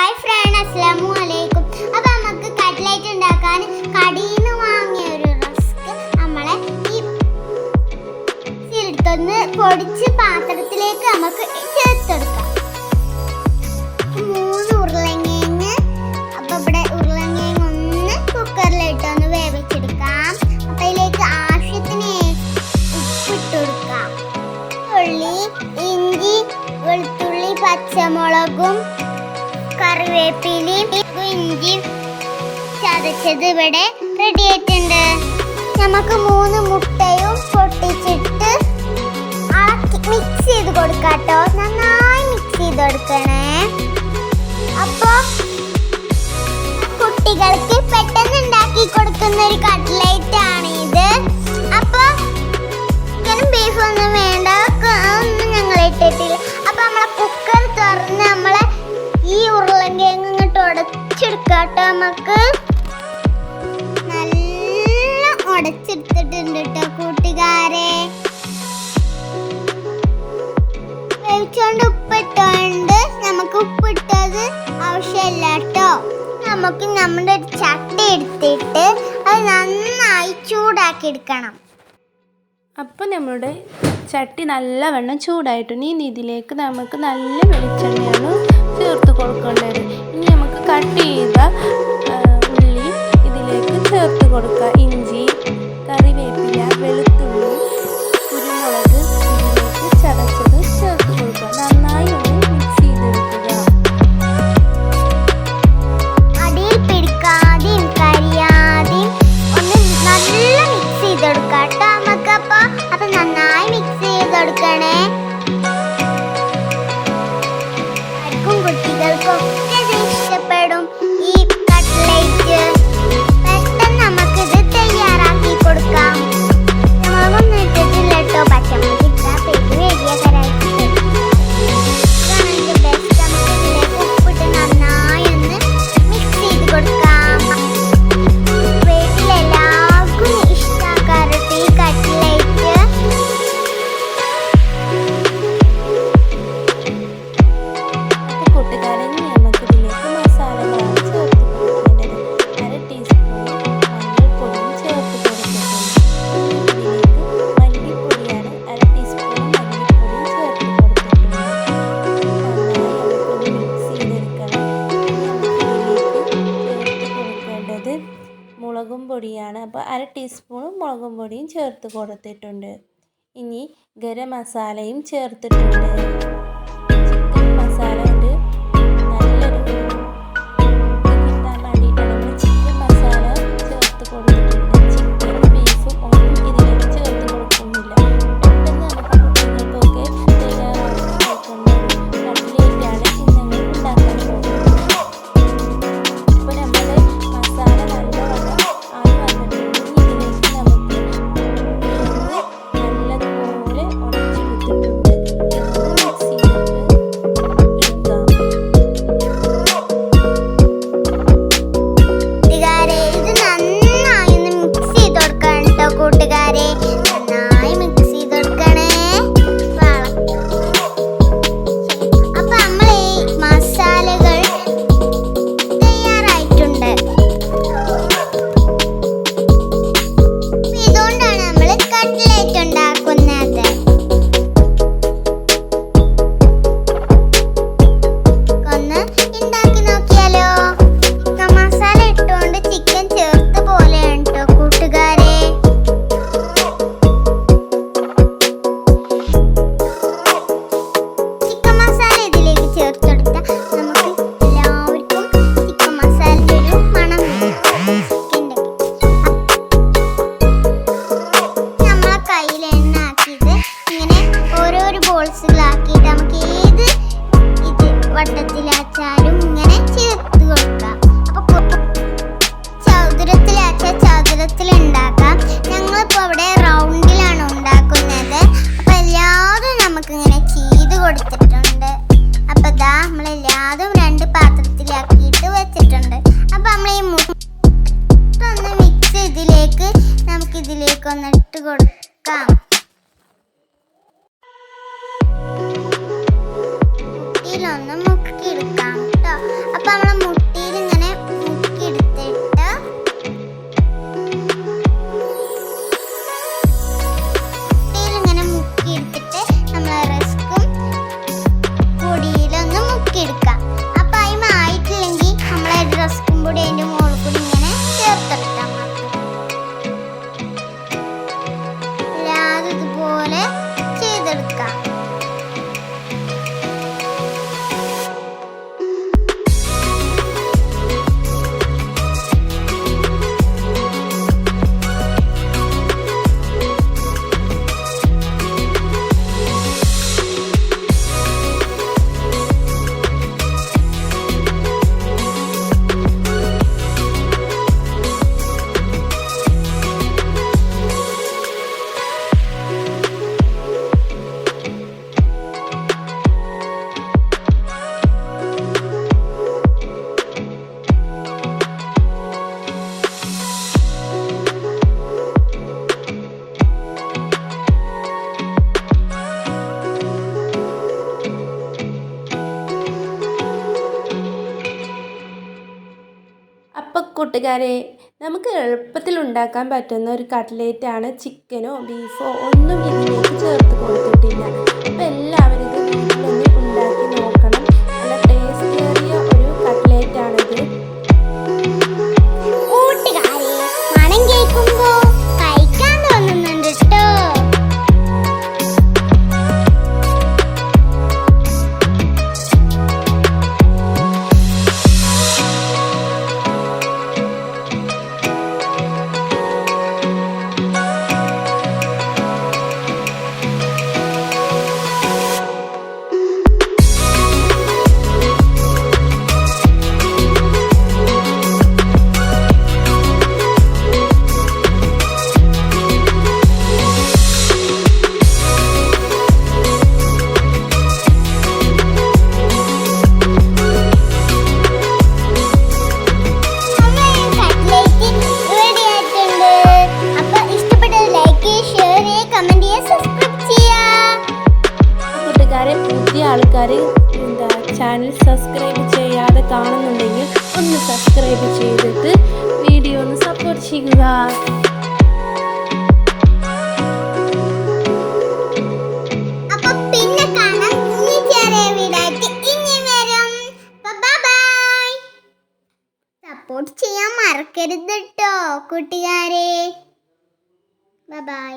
Hi front, അസ്സലാമു അലൈക്കും. അപ്പോൾ നമുക്ക് കട്ട്ലറ്റ് ഉണ്ടാക്കാൻ കടയിൽ നിന്ന് വാങ്ങിയ ഒരു റസ്ക് നമ്മളെ ഈ ചിരട്ടൊന്ന് പൊടിച്ച് പാത്രത്തിലേക്ക് നമുക്ക് ചേർത്തെടുക്കാം. 3 ഉരുളക്കിഴങ്ങ്. അപ്പോൾ ഇവിടെ ഉരുളക്കിഴങ്ങ് ഒന്ന് കുക്കറിലിട്ടൊന്ന് വേവിച്ചെടുക്കാം. അപ്പോൾ അതിലേക്ക് ആവശ്യത്തിന് ഉപ്പിട്ട് കൊടുക്കാം. ഉള്ളി, ഇഞ്ചി, വെളുത്തുള്ളി, പച്ചമുളകും കറിവേപ്പിലയും ഇഞ്ചിയും ചതച്ചത് ഇവിടെ റെഡി ആയിട്ടുണ്ട്. നമുക്ക് 3 മുട്ടയും പൊട്ടിച്ചിട്ട് മിക്സ് ചെയ്ത് കൊടുക്കാട്ടോ. നന്നായി മിക്സ് ചെയ്ത് കൊടുക്കണേ. അപ്പോൾ കുട്ടികൾക്ക് പെട്ടെന്ന് ഉണ്ടാക്കി കൊടുക്കുന്ന ഒരു കട്ട്ലറ്റ് ആണ് ഇത്. അപ്പോൾ ചിക്കനും ബീഫും ഒന്നും വേണ്ട, ഒന്നും ഞങ്ങൾ ഇട്ടിട്ടില്ല. അപ്പോൾ നമ്മളെ കുക്കർ തുറന്ന് നമ്മളെ ഈ ഉരുളക്കിഴങ്ങ് ഇങ്ങോട്ട് ഉടച്ചെടുക്കാട്ടോ. നമുക്ക് നല്ല ഉടച്ചെടുത്തിട്ടുണ്ട് കേട്ടോ കൂട്ടുകാരെ. വേവിച്ചോണ്ട് ഉപ്പിട്ടോണ്ട് നമുക്ക് ഉപ്പിട്ടത് ആവശ്യമില്ല കേട്ടോ. നമുക്ക് നമ്മുടെ ഒരു ചട്ടി എടുത്തിട്ട് അത് നന്നായി ചൂടാക്കി എടുക്കണം. അപ്പോൾ നമ്മളുടെ ചട്ടി നല്ലവണ്ണം ചൂടായിട്ടുണ്ട്. ഇനി ഇതിലേക്ക് നമുക്ക് നല്ല വെളിച്ചെണ്ണയാണ് ചേർത്ത് കൊടുക്കേണ്ടത്. ഇനി നമുക്ക് കട്ട് ചെയ്ത ഉള്ളി ഇതിലേക്ക് ചേർത്ത് കൊടുക്കുക. ഇഞ്ചി, കറിവേപ്പില, വെളുത്തുള്ളി, കുരുമുളക് ഇതിലേക്ക് ചതച്ചത് ചേർത്ത് കൊടുക്കുക. നന്നായി ഒന്ന് മിക്സ് ചെയ്തെടുക്കുക. അടിയിൽ പിടിക്കാതെയും കരിയാതെയും ഒന്ന് നല്ല മിക്സ് ചെയ്തെടുക്കാം കേട്ടോ നമുക്കപ്പോൾ. അപ്പം നന്നായി മിക്സ് ചെയ്തെടുക്കണേ. കുട്ടികൾക്കൊക്കെ ഇത് ഇഷ്ടപ്പെടും ഈ കട്ട്ലറ്റ്. പെട്ടെന്ന് നമുക്കിത് തയ്യാറാക്കി കൊടുക്കാം. മുളകൊന്നും ഇട്ടിട്ടില്ല കേട്ടോ. പച്ചമുളക് ഇട്ടാൽ പെരി വലിയ കരായിട്ട് ഇതാണ് ഇതിൻ്റെ ബെസ്റ്റ്. നമുക്ക് ഇതിലേക്ക് ഉപ്പിട്ട് നന്നായി ഒന്ന് മിക്സ് ചെയ്ത് കൊടുക്കാം. വീട്ടിലെല്ലാവർക്കും ഇഷ്ടമാക്കാറുണ്ട് ഈ കട്ട്ലറ്റ്. മുളകും പൊടിയാണ്. അപ്പോൾ 1/2 ടീസ്പൂൺ മുളകും പൊടിയും ചേർത്ത് കൊടുത്തിട്ടുണ്ട്. ഇനി ഗരം മസാലയും ചേർത്തിട്ടുണ്ട്. ചിക്കൻ മസാല കൊണ്ട് നല്ലൊരു കിട്ടാൻ വേണ്ടിയിട്ടാണ് നമ്മൾ ചിക്കൻ മസാല ചേർത്ത് കൊടുത്തിട്ടുണ്ട്. ചിക്കനും ബീഫും ഒന്നും ഇതിലേക്ക് ചേർത്ത് കൊടുക്കുന്നില്ല. പെട്ടെന്ന് നമുക്ക് കുട്ടികൾക്കൊക്കെ തയ്യാറാക്കി കൊടുക്കുന്ന കട്ട്ലറ്റാണ് ഇന്ന് ഞങ്ങൾ ഉണ്ടാക്കാൻ പോകുന്നത്. അപ്പോൾ നമ്മൾ മസാല നല്ലവണ്ണം ആയി വന്നിട്ടുണ്ട്. ഇതിലേക്ക് നമുക്ക് നല്ലതുപോലെ ഉടച്ചെടുത്തിട്ടുണ്ട്. മിക്സ് ചെയ്തിട്ട് എടുക്കാം. കൂട്ടുകാരെ, ഇത് നന്നായി ഒന്ന് മിക്സ് ചെയ്ത് കൊടുക്കണം കേട്ടോ കൂട്ടുകാരെ. നന്നായി മിക്സ് ചെയ്ത് കൊടുക്കണേ. അപ്പൊ നമ്മൾ ഈ മസാലകൾ തയ്യാറായിട്ടുണ്ട്. ഇതുകൊണ്ടാണ് നമ്മൾ കട്ട്ലറ്റ് ഉണ്ടാക്കുന്നത്. ഒന്ന് ഉണ്ടാക്കി നോക്കിയാലോ? മസാല ഇട്ടുകൊണ്ട് ചിക്കൻ ചേർത്ത് പോലെയാണ് കേട്ടോ കൂട്ടുകാരെ. ചിക്കൻ മസാല ഇതിലേക്ക് ചേർത്തെടുത്താൽ നമുക്ക് എല്ലാവർക്കും ചിക്കൻ മസാലയുടെ ഒരു മണം നമ്മളെ കയ്യിൽ എണ്ണ ആക്കിയിട്ട് ഇങ്ങനെ ഓരോരോ ബോൾസുകളാക്കിയിട്ട് നമുക്ക് ഏത് ഇത് വട്ടത്തിലാച്ചാലും ഇങ്ങനെ ചേർത്ത് കൊടുക്കാം. അപ്പോൾ ചതുരത്തിൽ ഉണ്ടാക്കാം. ഞങ്ങളിപ്പോൾ അവിടെ റൗണ്ടിലാണ് ഉണ്ടാക്കുന്നത്. അപ്പോൾ എല്ലാതും നമുക്കിങ്ങനെ ചെയ്ത് കൊടുത്തിട്ടുണ്ട്. അപ്പോൾ ഇതാ നമ്മളെല്ലാതും 2 പാത്രത്തിലാക്കിയിട്ട് വെച്ചിട്ടുണ്ട്. അപ്പോൾ നമ്മൾ ഈ ഒന്ന് മിക്സ് ഇതിലേക്ക് നമുക്കിതിലേക്കൊന്ന് ഇട്ട് കൊടുക്കാം. ഇതിലൊന്ന് മുക്കിയെടുക്കാം കേട്ടോ. അപ്പം കൂട്ടുകാരെ, നമുക്ക് എളുപ്പത്തിൽ ഉണ്ടാക്കാൻ പറ്റുന്ന ഒരു കട്ട്ലേറ്റാണ്. ചിക്കനോ ബീഫോ ഒന്നും ഇതിലേക്ക് ചേർത്ത് കൊടുത്തിട്ടില്ല. അപ്പോൾ എല്ലാവരും ഇത് വീട്ടിലൊന്ന് ഉണ്ടാക്കി നോക്കണം. നല്ല ടേസ്റ്റേറിയ ഒരു കട്ട്ലേറ്റാണിത്. കൂട്ടുകാരെ, മണം കേൾക്കുമ്പോ കഴിക്കാൻ തോന്നുന്നുണ്ട് ട്ടോ. പുതിയ ആൾക്കാർ ചാനൽ സബ്സ്ക്രൈബ് ചെയ്യാതെ കാണുന്നുണ്ടെങ്കിൽ ഒന്ന് സബ്സ്ക്രൈബ് ചെയ്തിട്ട് വീഡിയോ ഒന്ന് സപ്പോർട്ട് ചെയ്യുക. സപ്പോർട്ട് ചെയ്യാൻ മറക്കരുത് ട്ടോ കൂട്ടുകാരെ. ബൈ.